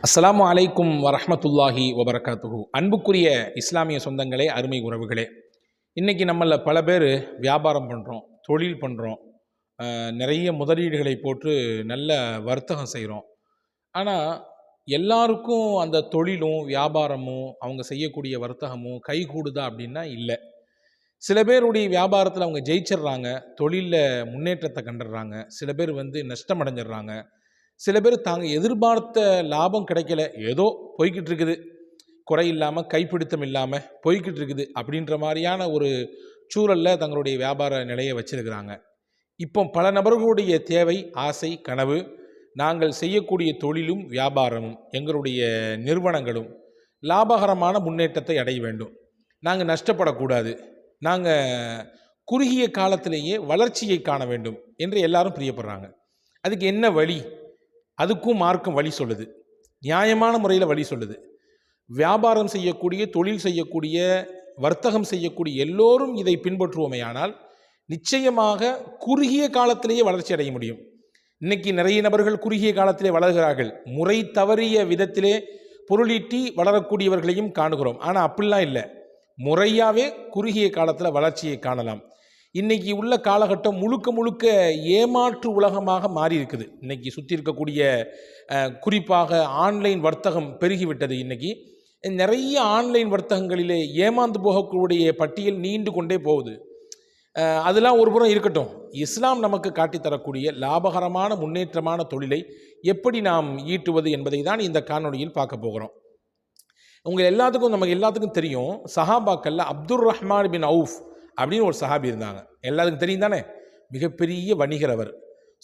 அஸ்ஸலாமு அலைக்கும் வரஹ்மத்துல்லாஹி வபரகாத்துஹு. அன்புக்குரிய இஸ்லாமிய சொந்தங்களே, அருமை உறவுகளே, இன்றைக்கி நம்மள பல பேர் வியாபாரம் பண்ணுறோம், தொழில் பண்ணுறோம், நிறைய முதலீடுகளை போட்டு நல்ல வர்த்தகம் செய்கிறோம். ஆனால் எல்லாருக்கும் அந்த தொழிலும் வியாபாரமும் அவங்க செய்யக்கூடிய வர்த்தகமும் கைகூடுதா அப்படின்னா இல்லை. சில பேருடைய வியாபாரத்தில் அவங்க ஜெயிச்சிடுறாங்க, தொழிலில் முன்னேற்றத்தை கண்டுடுறாங்க. சில பேர் நஷ்டம் அடைஞ்சிடுறாங்க. சில பேர் தாங்க எதிர்பார்த்த லாபம் கிடைக்கல, ஏதோ போய்கிட்டு இருக்குது, குறை இல்லாமல் கைப்பிடித்தம் இல்லாமல் போய்கிட்டு இருக்குது அப்படின்ற மாதிரியான ஒரு சூழலில் தங்களுடைய வியாபார நிலையை வச்சிருக்கிறாங்க. இப்போ பல நபர்களுடைய தேவை, ஆசை, கனவு, நாங்கள் செய்யக்கூடிய தொழிலும் வியாபாரமும் எங்களுடைய நிறுவனங்களும் லாபகரமான முன்னேற்றத்தை அடைய வேண்டும், நாங்கள் நஷ்டப்படக்கூடாது, நாங்கள் குறுகிய காலத்திலேயே வளர்ச்சியை காண வேண்டும் என்று எல்லாரும் பிரியப்படுறாங்க. அதுக்கு என்ன வழி? அதுக்கும் மார்க்கம் வழி சொல்லுது, நியாயமான முறையில் வழி சொல்லுது. வியாபாரம் செய்யக்கூடிய, தொழில் செய்யக்கூடிய, வர்த்தகம் செய்யக்கூடிய எல்லோரும் இதை பின்பற்றுவோமேயானால் நிச்சயமாக குறுகிய காலத்திலேயே வளர்ச்சி அடைய முடியும். இன்னைக்கு நிறைய நபர்கள் குறுகிய காலத்திலே வளர்கிறார்கள், முறை தவறிய விதத்திலே பொருளீட்டி வளரக்கூடியவர்களையும் காணுகிறோம். ஆனால் அப்படிலாம் இல்லை, முறையாகவே குறுகிய காலத்தில் வளர்ச்சியை காணலாம். இன்றைக்கி உள்ள காலகட்டம் முழுக்க முழுக்க ஏமாற்று உலகமாக மாறி இருக்குது. இன்றைக்கி சுற்றி இருக்கக்கூடிய குறிப்பாக ஆன்லைன் வர்த்தகம் பெருகிவிட்டது. இன்றைக்கி நிறைய ஆன்லைன் வர்த்தகங்களிலே ஏமாந்து போகக்கூடிய பட்டியல் நீண்டு கொண்டே போகுது. அதெல்லாம் ஒரு புறம் இருக்கட்டும், இஸ்லாம் நமக்கு காட்டித்தரக்கூடிய லாபகரமான முன்னேற்றமான தொழிலை எப்படி நாம் ஈட்டுவது என்பதை தான் இந்த காணொளியில் பார்க்க போகிறோம். நமக்கு எல்லாத்துக்கும் தெரியும், சஹாபாக்கள்ல அப்துர் ரஹ்மான் பின் அவுஃப் அப்படின்னு ஒரு சஹாபி இருந்தாங்க. எல்லாத்துக்கும் தெரியும் தானே, மிகப்பெரிய வணிகர். அவர்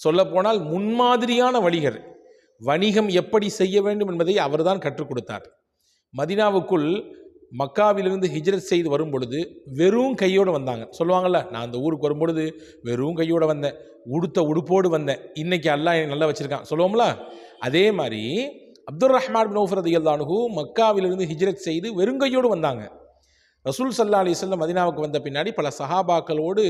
சொல்லப்போனால் முன்மாதிரியான வணிகர். வணிகம் எப்படி செய்ய வேண்டும் என்பதை அவர் தான் கற்றுக் கொடுத்தார். மதினாவுக்குள் மக்காவிலிருந்து ஹிஜ்ரத் செய்து வரும் பொழுது வெறும் கையோடு வந்தாங்க. சொல்லுவாங்கள்ல, நான் அந்த ஊருக்கு வரும்பொழுது வெறும் கையோடு வந்தேன், உடுத்த உடுப்போடு வந்தேன், இன்னைக்கு அல்லாஹ் நல்லா வச்சுருக்கான் சொல்லுவோம்ல. அதே மாதிரி அப்துர் ரஹ்மான் பின் அவுஃப் ரலியல்லாஹு அன்ஹு மக்காவிலிருந்து ஹிஜ்ரத் செய்து வெறுங்கையோடு வந்தாங்க. ரசூல் ஸல்லல்லாஹு அலைஹி வஸல்லம் மதீனாவுக்கு வந்த பின்னாடி பல சஹாபாக்களோடு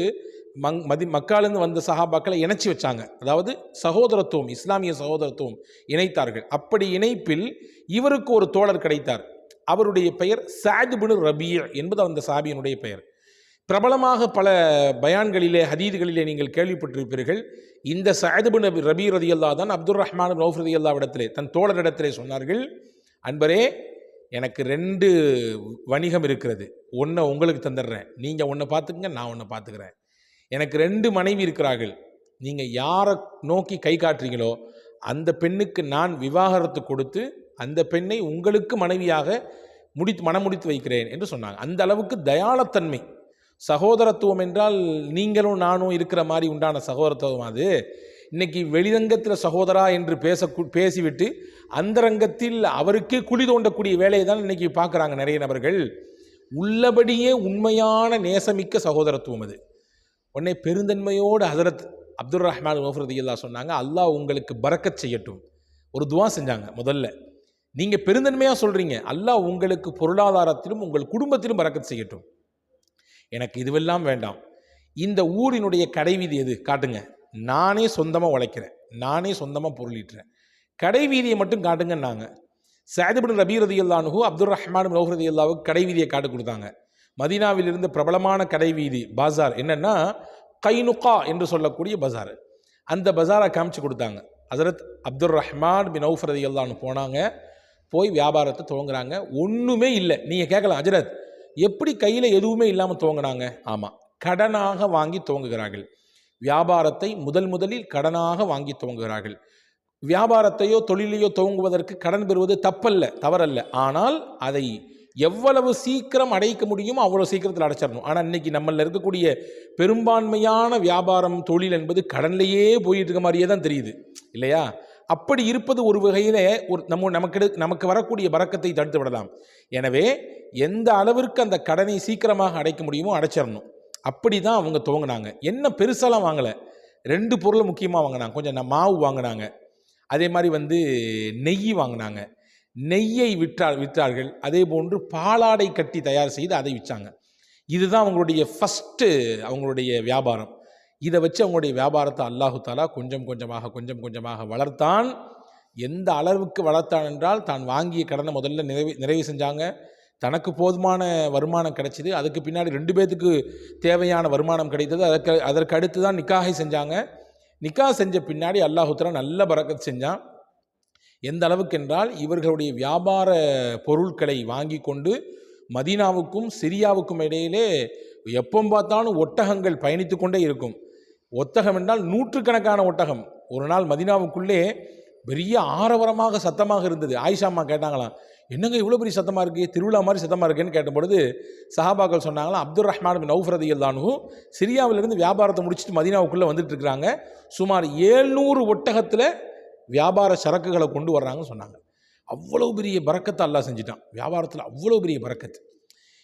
மக்காலிருந்து வந்த சஹாபாக்களை இணைச்சி வச்சாங்க. அதாவது சகோதரத்துவம், இஸ்லாமிய சகோதரத்துவம் இணைத்தார்கள். அப்படி இணைப்பில் இவருக்கு ஒரு தோழர் கிடைத்தார். அவருடைய பெயர் சஅத் பின் ரபீ என்பது அந்த சஹாபியினுடைய பெயர். பிரபலமாக பல பயான்களிலே, ஹதீதுகளிலே நீங்கள் கேள்விப்பட்டிருப்பீர்கள். இந்த சஅத் பின் ரபீ ரலியல்லாஹு தான் அப்துர் ரஹ்மான் பின் அவுஃப் ரலியல்லாஹு இடத்திலே, தன் தோழரிடத்திலே சொன்னார்கள், அன்பரே, எனக்கு 2 வணிகம் இருக்கிறது, ஒன்றை உங்களுக்கு தந்துடுறேன், நீங்கள் ஒன்றை பார்த்துக்குங்க, நான் ஒன்றை பார்த்துக்கிறேன். எனக்கு 2 மனைவி இருக்கிறார்கள், நீங்கள் யாரை நோக்கி கை காட்டுறீங்களோ அந்த பெண்ணுக்கு நான் விவாகரத்து கொடுத்து அந்த பெண்ணை உங்களுக்கு மனைவியாக மனம் முடித்து வைக்கிறேன் என்று சொன்னாங்க. அந்த அளவுக்கு தயாளத்தன்மை. சகோதரத்துவம் என்றால் நீங்களும் நானும் இருக்கிற மாதிரி உண்டான சகோதரத்துவம். அது இன்னைக்கு வெளிரங்கத்தில் சகோதரா என்று பேசிவிட்டு அந்தரங்கத்தில் அவருக்கே குழி தோண்டக்கூடிய வேலையை தான் இன்னைக்கு பார்க்குறாங்க நிறைய நபர்கள். உள்ளபடியே உண்மையான நேசமிக்க சகோதரத்துவம் அது. உடனே பெருந்தன்மையோடு ஹஸரத் அப்துர் ரஹ்மான் அவுஃப் ரலியல்லாஹு சொன்னாங்க, அல்லாஹ் உங்களுக்கு பரக்கத் செய்யட்டும். ஒரு துவா செஞ்சாங்க. முதல்ல, நீங்கள் பெருந்தன்மையாக சொல்கிறீங்க, அல்லாஹ் உங்களுக்கு பொருளாதாரத்திலும் உங்கள் குடும்பத்திலும் பரக்கத் செய்யட்டும். எனக்கு இதுவெல்லாம் வேண்டாம், இந்த ஊரினுடைய கடைவீதி எது காட்டுங்க, நானே சொந்தமாக உழைக்கிறேன், நானே சொந்தமாக பொருளீட்டுறேன், கடைவீதியை மட்டும் காட்டுங்கன்னாங்க. சஅத் பின் ரபீ ரலியல்லாஹு அன்ஹு அப்துர் ரஹ்மான் பின் அவுஃப் ரலியல்லாஹுவுக்கு கடைவீதியை காட்டு கொடுத்தாங்க. மதீனாவிலிருந்து பிரபலமான கடைவீதி பாசார் என்னன்னா கைனுகா என்று சொல்லக்கூடிய பஜார். அந்த பஜாரை காமிச்சு கொடுத்தாங்க. ஹஸரத் அப்துர் ரஹ்மான் பின் அவுஃப் ரலியல்லாஹு அன்ஹு போனாங்க, போய் வியாபாரத்தை துவங்குறாங்க. ஒன்றுமே இல்லை. நீங்கள் கேட்கலாம், ஹஜ்ரத் எப்படி கையில் எதுவுமே இல்லாமல் துவங்கினாங்க? ஆமாம், கடனாக வாங்கி துவங்குகிறார்கள். வியாபாரத்தை முதலில் கடனாக வாங்கி துவங்குகிறார்கள். வியாபாரத்தையோ தொழிலையோ துவங்குவதற்கு கடன் பெறுவது தப்பல்ல, தவறல்ல. ஆனால் அதை எவ்வளவு சீக்கிரம் அடைக்க முடியுமோ அவ்வளோ சீக்கிரத்தில் அடைச்சிடணும். ஆனால் இன்னைக்கு நம்மளில் இருக்கக்கூடிய பெரும்பான்மையான வியாபாரம், தொழில் என்பது கடன்லையே போயிட்டு இருக்க மாதிரியே தான் தெரியுது, இல்லையா? அப்படி இருப்பது ஒரு வகையில் நமக்கு வரக்கூடிய பரக்கத்தை தடுத்து விடலாம். எனவே எந்த அளவிற்கு அந்த கடனை சீக்கிரமாக அடைக்க முடியுமோ அடைச்சிடணும். அப்படி தான் அவங்க துவங்கினாங்க. என்ன பெருசாலாம் வாங்கலை, 2 பொருளை முக்கியமாக வாங்கினாங்க. கொஞ்சம் மாவு வாங்கினாங்க, அதே மாதிரி நெய் வாங்கினாங்க. நெய்யை விற்றார்கள். அதே போன்று பாலாடை கட்டி தயார் செய்து அதை விற்றாங்க. இதுதான் அவங்களுடைய ஃபஸ்ட்டு அவங்களுடைய வியாபாரம். இதை வச்சு அவங்களுடைய வியாபாரத்தை அல்லாஹு தாலா கொஞ்சம் கொஞ்சமாக வளர்த்தான். எந்த அளவுக்கு வளர்த்தான் என்றால் தான் வாங்கிய கடனை முதல்ல நிறைவு செஞ்சாங்க. தனக்கு போதுமான வருமானம் கிடைச்சிது. அதுக்கு பின்னாடி 2 பேத்துக்கு தேவையான வருமானம் கிடைத்தது. அதற்கு அடுத்து தான் நிக்காஹை செஞ்சாங்க. நிக்காஹ் செஞ்ச பின்னாடி அல்லாஹ் தஆலா நல்ல பரக்கத் செஞ்சான். எந்த அளவுக்கு என்றால் இவர்களுடைய வியாபார பொருட்களை வாங்கி கொண்டு மதீனாவுக்கும் சிரியாவுக்கும் இடையிலே எப்போ பார்த்தாலும் ஒட்டகங்கள் பயணித்து கொண்டே இருக்கும். ஒட்டகம் என்றால் நூற்றுக்கணக்கான ஒட்டகம். ஒரு நாள் மதீனாவுக்குள்ளே பெரிய ஆரவாரமாக சத்தமாக இருந்தது. ஆயிஷா அம்மா கேட்டாங்களாம், என்னங்க இவ்வளோ பெரிய சத்தமாக இருக்குது, திருவிழா மாதிரி சத்தமாக இருக்குன்னு கேட்டபொழுது சஹாபாக்கள் சொன்னாங்களாம், அப்துர் ரஹ்மான் பின் அவுஃப் ரலியல்லாஹு அன்ஹு சிரியாவிலிருந்து வியாபாரத்தை முடிச்சுட்டு மதீனாவுக்குள்ளே வந்துட்டு இருக்கிறாங்க. சுமார் 700 ஒட்டகத்தில் வியாபார சரக்குகளை கொண்டு வர்றாங்கன்னு சொன்னாங்க. அவ்வளோ பெரிய பரக்கத்தை அல்லாஹ் செஞ்சிட்டான். வியாபாரத்தில் அவ்வளோ பெரிய பரக்கத்து.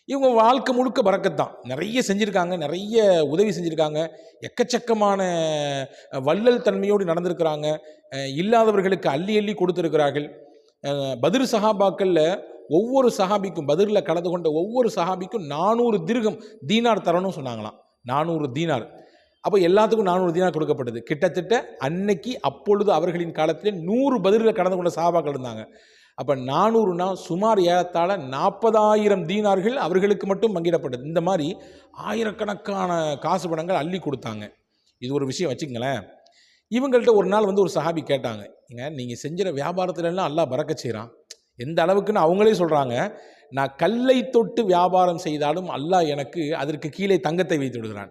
இவங்க வாழ்க்கை முழுக்க பரக்கத் தான். நிறைய செஞ்சுருக்காங்க, நிறைய உதவி செஞ்சுருக்காங்க, எக்கச்சக்கமான வள்ளல் தன்மையோடு நடந்திருக்கிறாங்க. இல்லாதவர்களுக்கு அள்ளி அள்ளி கொடுத்துருக்கிறார்கள். பத்ர் சஹாபாக்களில் ஒவ்வொரு சஹாபிக்கும், பத்ரில் கலந்து கொண்ட ஒவ்வொரு சஹாபிக்கும் 400 திர்ஹம் தீனார் தரணும்னு சொன்னாங்களாம். 400 தீனார். அப்போ எல்லாத்துக்கும் 400 தீனார் கொடுக்கப்பட்டது. கிட்டத்தட்ட அன்னைக்கு அப்பொழுது அவர்களின் காலத்திலே 100 பத்ரில் கலந்து கொண்ட சஹாபாக்கள் இருந்தாங்க. அப்போ 400னா சுமார் ஏறத்தாழ 40,000 தீனார்கள் அவர்களுக்கு மட்டும் பங்கிடப்பட்டது. இந்த மாதிரி ஆயிரக்கணக்கான காசு பணங்கள் அள்ளி கொடுத்தாங்க. இது ஒரு விஷயம் வச்சுக்கங்களேன். இவங்கள்ட்ட ஒரு நாள் வந்து ஒரு சஹாபி கேட்டாங்க, ஏங்க நீங்கள் செஞ்சிட வியாபாரத்துலலாம் அல்லாஹ் பரக்கத் செய்கிறான், எந்த அளவுக்குன்னு அவங்களே சொல்கிறாங்க, நான் கல்லை தொட்டு வியாபாரம் செய்தாலும் அல்லாஹ் எனக்கு அதற்கு கீழே தங்கத்தை வைத்து விடுகிறான்,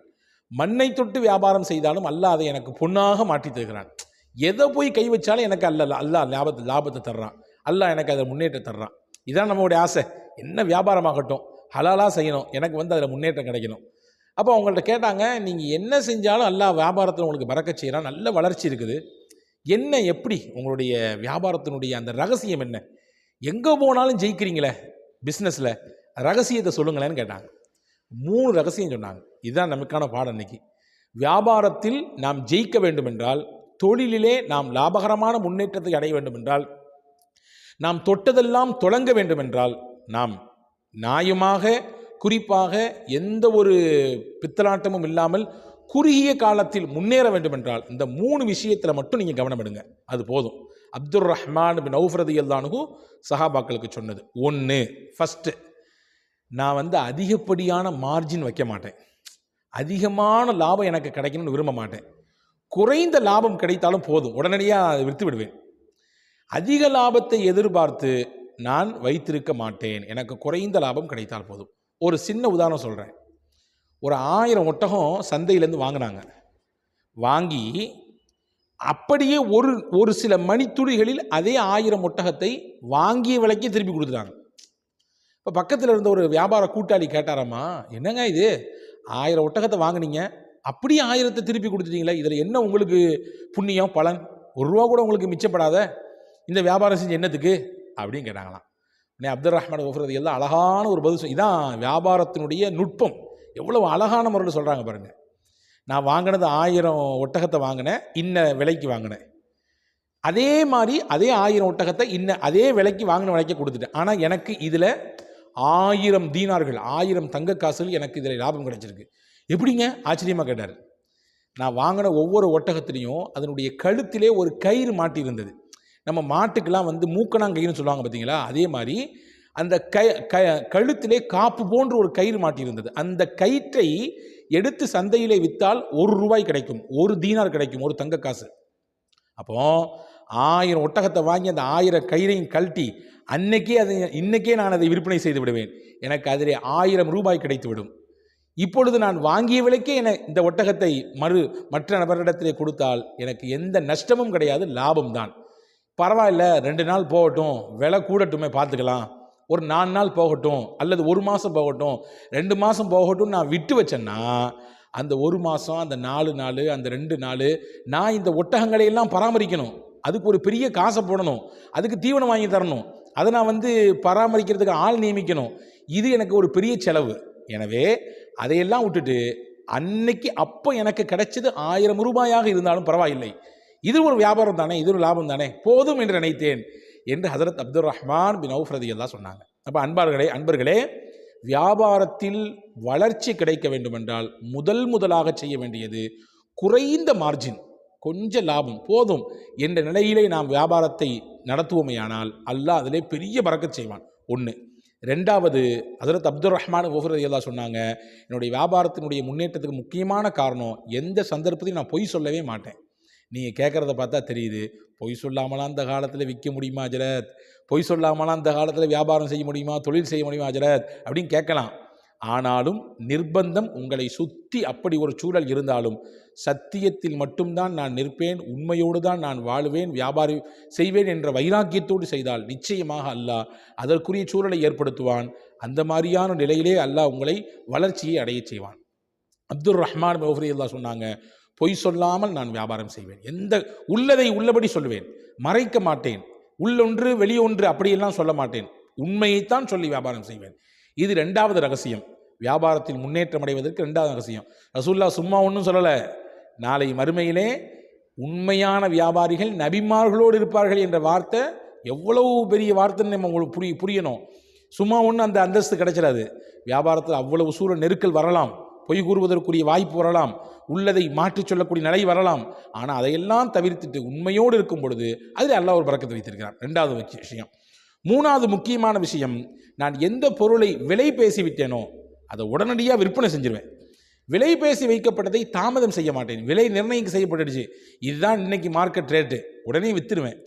மண்ணை தொட்டு வியாபாரம் செய்தாலும் அல்லாஹ் அதை எனக்கு பொன்னாக மாற்றி தருகிறான், எதை போய் கை வச்சாலும் எனக்கு அல்லாஹ் லாபத்தை தர்றான், அல்லாஹ் எனக்கு அதை முன்னேற்றம் தர்றான். இதான் நம்மளுடைய ஆசை. என்ன வியாபாரமாகட்டும் ஹலாலாக செய்யணும், எனக்கு வந்து அதில் முன்னேற்றம் கிடைக்கணும். அப்போ அவங்கள்ட்ட கேட்டாங்க, நீங்கள் என்ன செஞ்சாலும் அல்லாஹ் வியாபாரத்தில் உங்களுக்கு பரக்கத் செய்கிறான், நல்ல வளர்ச்சி இருக்குது, என்ன எப்படி உங்களுடைய வியாபாரத்தினுடைய அந்த ரகசியம் என்ன, எங்கே போனாலும் ஜெயிக்கிறீங்களே பிஸ்னஸில், ரகசியத்தை சொல்லுங்களேன்னு கேட்டாங்க. 3 ரகசியம் சொன்னாங்க. இதுதான் நமக்கான பாடம் இன்னைக்கு. வியாபாரத்தில் நாம் ஜெயிக்க வேண்டும் என்றால், தொழிலிலே நாம் லாபகரமான முன்னேற்றத்தை அடைய வேண்டும் என்றால், நாம் தொட்டதெல்லாம் தொடங்க வேண்டும் என்றால், நாம் நியாயமாக குறிப்பாக எந்த ஒரு பித்தலாட்டமும் இல்லாமல் குறுகிய காலத்தில் முன்னேற வேண்டும் என்றால் இந்த 3 விஷயத்தில் மட்டும் நீங்கள் கவனம் எடுங்க, அது போதும். அப்துர் ரஹ்மான் பின் அவுஃப் ரலியல்லாஹு அன்ஹு சஹாபாக்களுக்கு சொன்னது. 1, ஃபஸ்ட்டு, நான் வந்து அதிகப்படியான மார்ஜின் வைக்க மாட்டேன், அதிகமான லாபம் எனக்கு கிடைக்கணும்னு விரும்ப மாட்டேன், குறைந்த லாபம் கிடைத்தாலும் போதும், உடனடியாக அதை விற்று விடுவேன். அதிக லாபத்தை எதிர்பார்த்து நான் வைத்திருக்க மாட்டேன், எனக்கு குறைந்த லாபம் கிடைத்தால் போதும். ஒரு சின்ன உதாரணம் சொல்கிறேன். ஒரு 1000 ஒட்டகம் சந்தையிலேருந்து வாங்கினாங்க. வாங்கி அப்படியே ஒரு சில மணித்துளிகளில் அதே 1000 ஒட்டகத்தை வாங்கிய விலைக்கு திருப்பி கொடுத்துட்டாங்க. இப்போ பக்கத்தில் இருந்த ஒரு வியாபார கூட்டாளி கேட்டாராம்மா, என்னங்க இது 1000 ஒட்டகத்தை வாங்கினீங்க, அப்படியே 1000த்தை திருப்பி கொடுத்துட்டீங்களே, இதில் என்ன உங்களுக்கு புண்ணியம் பலன், ₹1 கூட உங்களுக்கு மிச்சப்படாத, இந்த வியாபாரம் செஞ்சு என்னத்துக்கு அப்படின்னு கேட்டாங்களாம். உடனே அப்துர் ரஹ்மான் ஓஃப்ரது எல்லாம் அழகான ஒரு பதில் இதான் வியாபாரத்தினுடைய நுட்பம். எவ்வளவு அழகான முறையில் சொல்கிறாங்க பாருங்கள். நான் வாங்கினது 1000 ஒட்டகத்தை வாங்கினேன், இன்ன விலைக்கு வாங்கினேன், அதே மாதிரி அதே 1000 ஒட்டகத்தை அதே விலைக்கு வாங்கின விலைக்கு கொடுத்துட்டேன், ஆனால் எனக்கு இதில் 1000 தீனார்கள் 1000 தங்க காசுகள் எனக்கு இதில் லாபம் கிடைச்சிருக்கு. எப்படிங்க ஆச்சரியமாக கேட்டார். நான் வாங்கின ஒவ்வொரு ஒட்டகத்திலையும் அதனுடைய கழுத்திலே ஒரு கயிறு மாட்டி இருந்தது. நம்ம மாட்டுக்கெல்லாம் வந்து மூக்கணாங்கயிறுன்னு சொல்லுவாங்க பார்த்தீங்களா, அதே மாதிரி அந்த கழுத்திலே காப்பு போன்ற ஒரு கயிறு மாட்டியிருந்தது. அந்த கயிற்றை எடுத்து சந்தையிலே விற்றால் ₹1 கிடைக்கும், 1 தீனார் கிடைக்கும், ஒரு தங்க காசு. அப்போ 1000 ஒட்டகத்தை வாங்கி அந்த 1000 கயிறையும் கழட்டி இன்னைக்கே நான் அதை விற்பனை செய்து விடுவேன், எனக்கு அதிலே ₹1000 கிடைத்து விடும். இப்பொழுது நான் வாங்கிய விலைக்கே இந்த ஒட்டகத்தை மற்ற நபரிடத்திலே கொடுத்தால் எனக்கு எந்த நஷ்டமும் கிடையாது, லாபம்தான். பரவாயில்ல, 2 நாள் போகட்டும், விலை கூடட்டுமே பார்த்துக்கலாம், ஒரு 4 நாள் போகட்டும், அல்லது 1 மாதம் போகட்டும், 2 மாதம் போகட்டும், நான் விட்டு வச்சேன்னா அந்த 1 மாதம், அந்த 4 நாள், அந்த 2 நாள் நான் இந்த ஒட்டகங்களை எல்லாம் பராமரிக்கணும், அதுக்கு ஒரு பெரிய காசை போடணும், அதுக்கு தீவனம் வாங்கி தரணும், அதை நான் வந்து பராமரிக்கிறதுக்கு ஆள் நியமிக்கணும், இது எனக்கு ஒரு பெரிய செலவு. எனவே அதையெல்லாம் விட்டுட்டு அன்னைக்கு அப்போ எனக்கு கிடைச்சது ₹1000 இருந்தாலும் பரவாயில்லை, இது ஒரு வியாபாரம் தானே, இது ஒரு லாபம் தானே, போதும் என்று நினைத்தேன் என்று ஹஜரத் அப்துர் ரஹ்மான் பின் அவுஃப் ரலியல்லாஹு சொன்னாங்க. அப்போ அன்பர்களே, வியாபாரத்தில் வளர்ச்சி கிடைக்க வேண்டும் என்றால் முதலாக செய்ய வேண்டியது குறைந்த கொஞ்சம் லாபம் போதும் என்ற நிலையிலே நாம் வியாபாரத்தை நடத்துவோமேயானால் அல்லாஹ் அதிலே பெரிய பரக்கத் செய்வான். ஒன்று. ரெண்டாவது, ஹஜ்ரத் அப்துர் ரஹ்மான் கஃபூர் ரலியல்லாஹு சொன்னாங்க, என்னுடைய வியாபாரத்தினுடைய முன்னேற்றத்துக்கு முக்கியமான காரணம் எந்த சந்தர்ப்பத்தையும் நான் பொய் சொல்லவே மாட்டேன். நீங்கள் கேட்குறத பார்த்தா தெரியுது, பொய் சொல்லாமலாம் அந்த காலத்தில் விற்க முடியுமா ஹஜ்ரத், பொய் சொல்லாமலாம் அந்த காலத்தில் வியாபாரம் செய்ய முடியுமா, தொழில் செய்ய முடியுமா ஹஜ்ரத் அப்படின்னு கேட்கலாம். ஆனாலும் நிர்பந்தம் உங்களை சுற்றி அப்படி ஒரு சூழல் இருந்தாலும் சத்தியத்தில் மட்டும்தான் நான் நிற்பேன், உண்மையோடு தான் நான் வாழுவேன், வியாபாரி செய்வேன் என்ற வைராக்கியத்தோடு செய்தால் நிச்சயமாக அல்லாஹ் அதற்குரிய சூழலை ஏற்படுத்துவான். அந்த மாதிரியான நிலையிலே அல்லாஹ் உங்களை வளர்ச்சியை அடைய செய்வான். அப்துர் ரஹ்மான் கஃபூர் ரலியல்லாஹு சொன்னாங்க, பொய் சொல்லாமல் நான் வியாபாரம் செய்வேன், உள்ளதை உள்ளபடி சொல்லுவேன், மறைக்க மாட்டேன், உள்ளொன்று வெளியொன்று அப்படியெல்லாம் சொல்ல மாட்டேன், உண்மையைத்தான் சொல்லி வியாபாரம் செய்வேன். இது ரெண்டாவது ரகசியம், வியாபாரத்தில் முன்னேற்றம் அடைவதற்கு ரெண்டாவது ரகசியம். ரசூலுல்லாஹ் சும்மா ஒன்றும் சொல்லலை, நாளை மறுமையிலே உண்மையான வியாபாரிகள் நபிமார்களோடு இருப்பார்கள் என்ற வார்த்தை எவ்வளவு பெரிய வார்த்தைன்னு நம்ம உங்களுக்கு புரியணும். சும்மா ஒன்று அந்த அந்தஸ்து கிடைச்சிடாது. வியாபாரத்தில் அவ்வளவு சூழல் நெருக்கல் வரலாம், பொய் கூறுவதற்குரிய வாய்ப்பு வரலாம், உள்ளதை மாற்றி சொல்லக்கூடிய நிலை வரலாம். ஆனால் அதையெல்லாம் தவிர்த்துட்டு உண்மையோடு இருக்கும் பொழுது அதில் அல்லாஹ் ஒரு பரக்கத்தை வைத்திருக்கிறான். ரெண்டாவது விஷயம். மூணாவது முக்கியமான விஷயம், நான் எந்த பொருளை விலை பேசிவிட்டேனோ அதை உடனடியாக விற்பனை செஞ்சிருவேன். விலை பேசி வைக்கப்பட்டதை தாமதம் செய்ய மாட்டேன். விலை நிர்ணயம் செய்யப்பட்டுடுச்சு, இதுதான் இன்னைக்கு மார்க்கெட் ரேட்டு, உடனே விற்றுடுவேன்.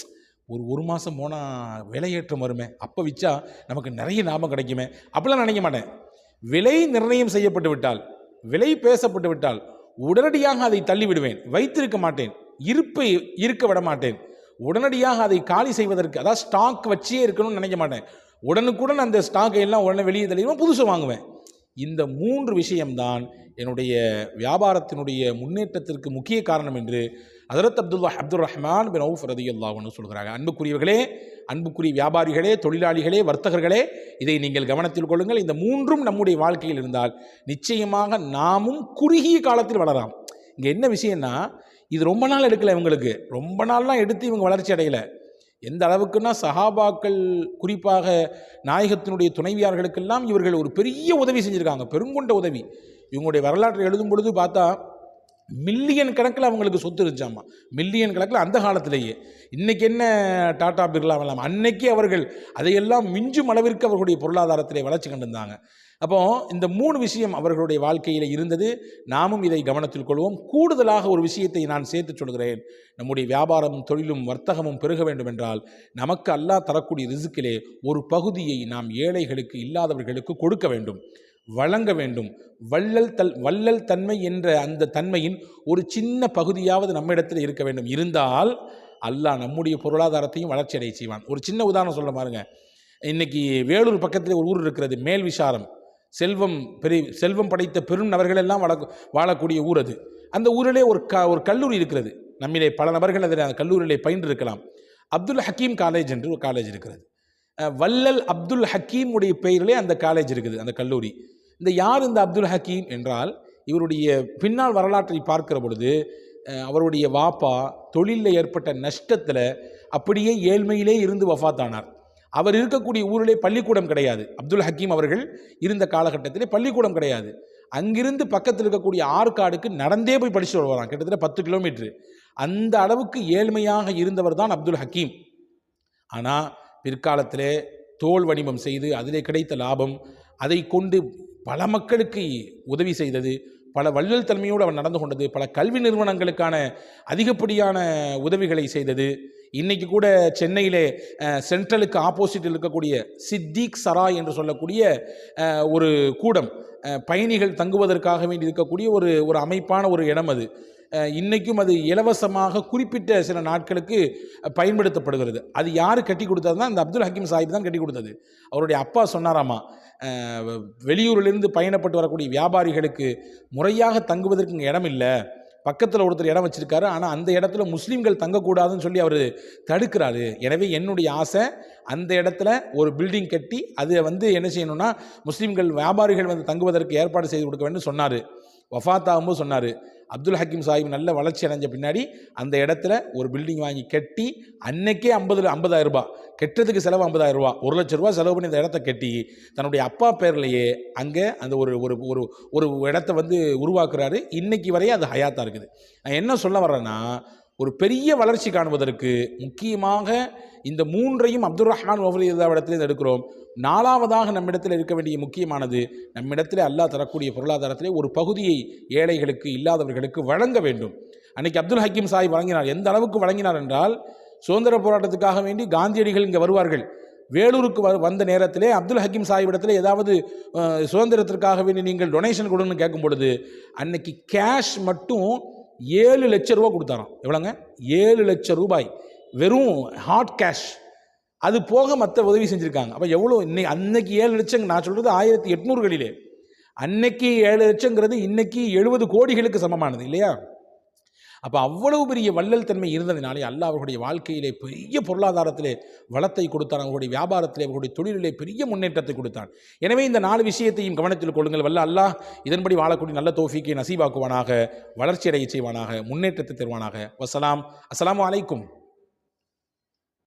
ஒரு மாதம் போனால் விலையேற்றம் வருமே, அப்போ விற்றா நமக்கு நிறைய லாபம் கிடைக்குமே, அப்படிலாம் நினைக்க மாட்டேன். விலை நிர்ணயம் செய்யப்பட்டு விட்டால், விலை பேசப்பட்டு விட்டால் உடனடியாக அதை தள்ளிவிடுவேன், வைத்திருக்க மாட்டேன், இருக்க விட மாட்டேன். உடனடியாக அதை காலி செய்வதற்கு, அதாவது ஸ்டாக் வச்சே இருக்கணும்னு நினைக்க மாட்டேன். உடனுக்குடன் அந்த ஸ்டாக்கை எல்லாம் உடனே வெளியே தள்ளிடுவேன், புதுசு வாங்குவேன். இந்த 3 விஷயம்தான் என்னுடைய வியாபாரத்தினுடைய முன்னேற்றத்திற்கு முக்கிய காரணம் என்று ஹஜ்ரத் அப்துர் ரஹ்மான் பின் அவுஃப் ரலியல்லாஹு அன்ஹு சொல்கிறாங்க. அன்புக்குரியவர்களே, அன்புக்குரிய வியாபாரிகளே, தொழிலாளிகளே, வர்த்தகர்களே, இதை நீங்கள் கவனத்தில் கொள்ளுங்கள். இந்த 3ம் நம்முடைய வாழ்க்கையில் இருந்தால் நிச்சயமாக நாமும் குறுகிய காலத்தில் வளரலாம். இங்கே என்ன விஷயம்னா, இது ரொம்ப நாள் எடுக்கலை, இவங்களுக்கு ரொம்ப நாள்லாம் எடுத்து இவங்க வளர்ச்சி அடையலை. எந்த அளவுக்குன்னா, சஹாபாக்கள் குறிப்பாக நாயகத்தினுடைய துணைவியார்களுக்கெல்லாம் இவர்கள் ஒரு பெரிய உதவி செஞ்சுருக்காங்க, பெருங்கொண்ட உதவி. இவங்களுடைய வரலாற்றை எழுதும் பொழுது பார்த்தா மில்லியன் கணக்கில் அவங்களுக்கு சொத்து இருந்துச்சாமா, மில்லியன் கணக்கில் அந்த காலத்திலேயே. இன்றைக்கி என்ன டாடா பிர்லாம் இல்லாமல் அன்னைக்கு அவர்கள் அதையெல்லாம் மிஞ்சும் அளவிற்கு அவர்களுடைய பொருளாதாரத்திலே வளர்ச்சி கண்டிருந்தாங்க. அப்போ இந்த 3 விஷயம் அவர்களுடைய வாழ்க்கையில் இருந்தது. நாமும் இதை கவனத்தில் கொள்வோம். கூடுதலாக ஒரு விஷயத்தை நான் சேர்த்து சொல்கிறேன். நம்முடைய வியாபாரம், தொழிலும், வர்த்தகமும் பெருக வேண்டும் என்றால் நமக்கு அல்லாஹ் தரக்கூடிய ரிஸ்கிலே ஒரு பகுதியை நாம் ஏழைகளுக்கு, இல்லாதவர்களுக்கு கொடுக்க வேண்டும், வழங்க வேண்டும். வள்ளல் தன்மை என்ற அந்த தன்மையின் ஒரு சின்ன பகுதியாவது நம்மிடத்தில் இருக்க வேண்டும். இருந்தால் அல்லாஹ் நம்முடைய பொருளாதாரத்தையும் வளர்ச்சி அடைய செய்வான். ஒரு சின்ன உதாரணம் சொல்ல பாருங்க. இன்னைக்கு வேலூர் பக்கத்தில் ஒரு ஊர் இருக்கிறது, மேல் விசாரம். செல்வம் படைத்த பெரும் நபர்கள் எல்லாம் வாழக்கூடிய ஊர் அது. அந்த ஊரிலே ஒரு கல்லூரி இருக்கிறது. நம்மிலே பல நபர்கள் அதில் அந்த கல்லூரியிலே பயின்று இருக்கலாம். அப்துல் ஹக்கீம் காலேஜ் என்று ஒரு காலேஜ் இருக்கிறது. வள்ளல் அப்துல் ஹக்கீம் உடைய பெயரிலே அந்த காலேஜ் இருக்குது, அந்த கல்லூரி. யார் இந்த அப்துல் ஹக்கீம் என்றால், இவருடைய பின்னால் வரலாற்றை பார்க்கிற பொழுது அவருடைய வாப்பா தொழிலில் ஏற்பட்ட நஷ்டத்தில் அப்படியே ஏழ்மையிலே இருந்து வஃபாத்தானார். அவர் இருக்கக்கூடிய ஊரிலே பள்ளிக்கூடம் கிடையாது. அப்துல் ஹக்கீம் அவர்கள் இருந்த காலகட்டத்திலே பள்ளிக்கூடம் கிடையாது. அங்கிருந்து பக்கத்தில் இருக்கக்கூடிய ஆற்காடுக்கு நடந்தே போய் படிச்சுட்டு வருவாராம், கிட்டத்தட்ட 10 கிலோமீட்டர். அந்த அளவுக்கு ஏழ்மையாக இருந்தவர் தான் அப்துல் ஹக்கீம். ஆனால் பிற்காலத்திலே தோல் வணிகம் செய்து அதிலே கிடைத்த லாபம், அதை கொண்டு பல மக்களுக்கு உதவி செய்தது, பல வள்ளல் தன்மையோடு அவர் நடந்து கொண்டது, பல கல்வி நிறுவனங்களுக்கான அதிகப்படியான உதவிகளை செய்தது. இன்றைக்கி கூட சென்னையிலே சென்ட்ரலுக்கு ஆப்போசிட்டில் இருக்கக்கூடிய சித்திக் சராய் என்று சொல்லக்கூடிய ஒரு கூடம், பயணிகள் தங்குவதற்காக வேண்டி இருக்கக்கூடிய ஒரு அமைப்பான ஒரு இடம் அது. இன்றைக்கும் அது இலவசமாக குறிப்பிட்ட சில நாட்களுக்கு பயன்படுத்தப்படுகிறது. அது யார் கட்டி கொடுத்ததுன்னா இந்த அப்துல் ஹக்கீம் சாஹிப் தான் கட்டி கொடுத்தது. அவருடைய அப்பா சொன்னாராமா, வெளியூரிலிருந்து பயணப்பட்டு வரக்கூடிய வியாபாரிகளுக்கு முறையாக தங்குவதற்கு இங்கே இடம் இல்லை, பக்கத்தில் ஒருத்தர் இடம் வச்சிருக்காரு, ஆனால் அந்த இடத்துல முஸ்லீம்கள் தங்கக்கூடாதுன்னு சொல்லி அவர் தடுக்கிறாரு. எனவே என்னுடைய ஆசை அந்த இடத்துல ஒரு பில்டிங் கட்டி அதை என்ன செய்யணும்னா முஸ்லீம்கள் வியாபாரிகள் தங்குவதற்கு ஏற்பாடு செய்து கொடுக்க வேண்டும் சொன்னார். வஃபாத்தாகும்போது சொன்னார், அப்துல் ஹக்கீம் சாஹிப் நல்ல வளர்ச்சி அடைஞ்ச பின்னாடி அந்த இடத்துல ஒரு பில்டிங் வாங்கி கட்டி அன்னைக்கே 50,000 ரூபாய், கெட்டதுக்கு செலவு 50,000 ரூபா, 1 லட்சம் ரூபா செலவு பண்ணி அந்த இடத்த கட்டி தன்னுடைய அப்பா பேர்லையே அங்கே அந்த ஒரு இடத்த உருவாக்குறாரு. இன்னைக்கு வரையே அது ஹயாத்தாக இருக்குது. நான் என்ன சொல்ல வர்றேன்னா, ஒரு பெரிய வளர்ச்சி காணுவதற்கு முக்கியமாக இந்த மூன்றையும் அப்துல் ரஹ்மான் இடத்திலிருந்து எடுக்கிறோம். நாலாவதாக நம்மிடத்தில் இருக்க வேண்டிய முக்கியமானது, நம்மிடத்தில் அல்லாஹ் தரக்கூடிய பொருளாதாரத்திலே ஒரு பகுதியை ஏழைகளுக்கு, இல்லாதவர்களுக்கு வழங்க வேண்டும். அன்னைக்கு அப்துல் ஹக்கீம் சாஹிப் வழங்கினார். எந்த அளவுக்கு வழங்கினார் என்றால், சுதந்திர போராட்டத்துக்காக வேண்டி காந்தியடிகள் இங்கே வருவார்கள். வேலூருக்கு வந்த நேரத்திலே அப்துல் ஹக்கீம் சாஹிபிடத்தில் ஏதாவது சுதந்திரத்திற்காக வேண்டி நீங்கள் டொனேஷன் கொடுன்னு கேட்கும் பொழுது அன்னைக்கு கேஷ் மட்டும் 7 லட்சம் ரூபா கொடுத்தாராம். எவ்வளோங்க? 7 லட்சம் ரூபாய், வெறும் ஹாட் கேஷ். அது போக மற்ற உதவி செஞ்சுருக்காங்க. அப்போ எவ்வளோ இன்னைக்கு? அன்னைக்கு 7 லட்சம், நான் சொல்கிறது 1800களிலே. அன்னைக்கு 7 லட்சங்கிறது இன்னைக்கு 70 கோடிகளுக்கு சமமானது இல்லையா? அப்போ அவ்வளவு பெரிய வள்ளல் தன்மை இருந்ததினாலே அல்லாஹ் அவர்களுடைய வாழ்க்கையிலே பெரிய பொருளாதாரத்திலே வளத்தை கொடுத்தான். அவர்களுடைய வியாபாரத்திலே, அவர்களுடைய தொழிலிலே பெரிய முன்னேற்றத்தை கொடுத்தான். எனவே இந்த 4 விஷயத்தையும் கவனத்தில் கொள்ளுங்கள். வல்ல அல்லாஹ் இதன்படி வாழக்கூடிய நல்ல தௌஃபீக்கை நசீபாக்குவானாக, வளர்ச்சி அடைய செய்வானாக, முன்னேற்றத்தை தருவானாக. வஸ்ஸலாம். அஸ்ஸலாமு அலைக்கும்.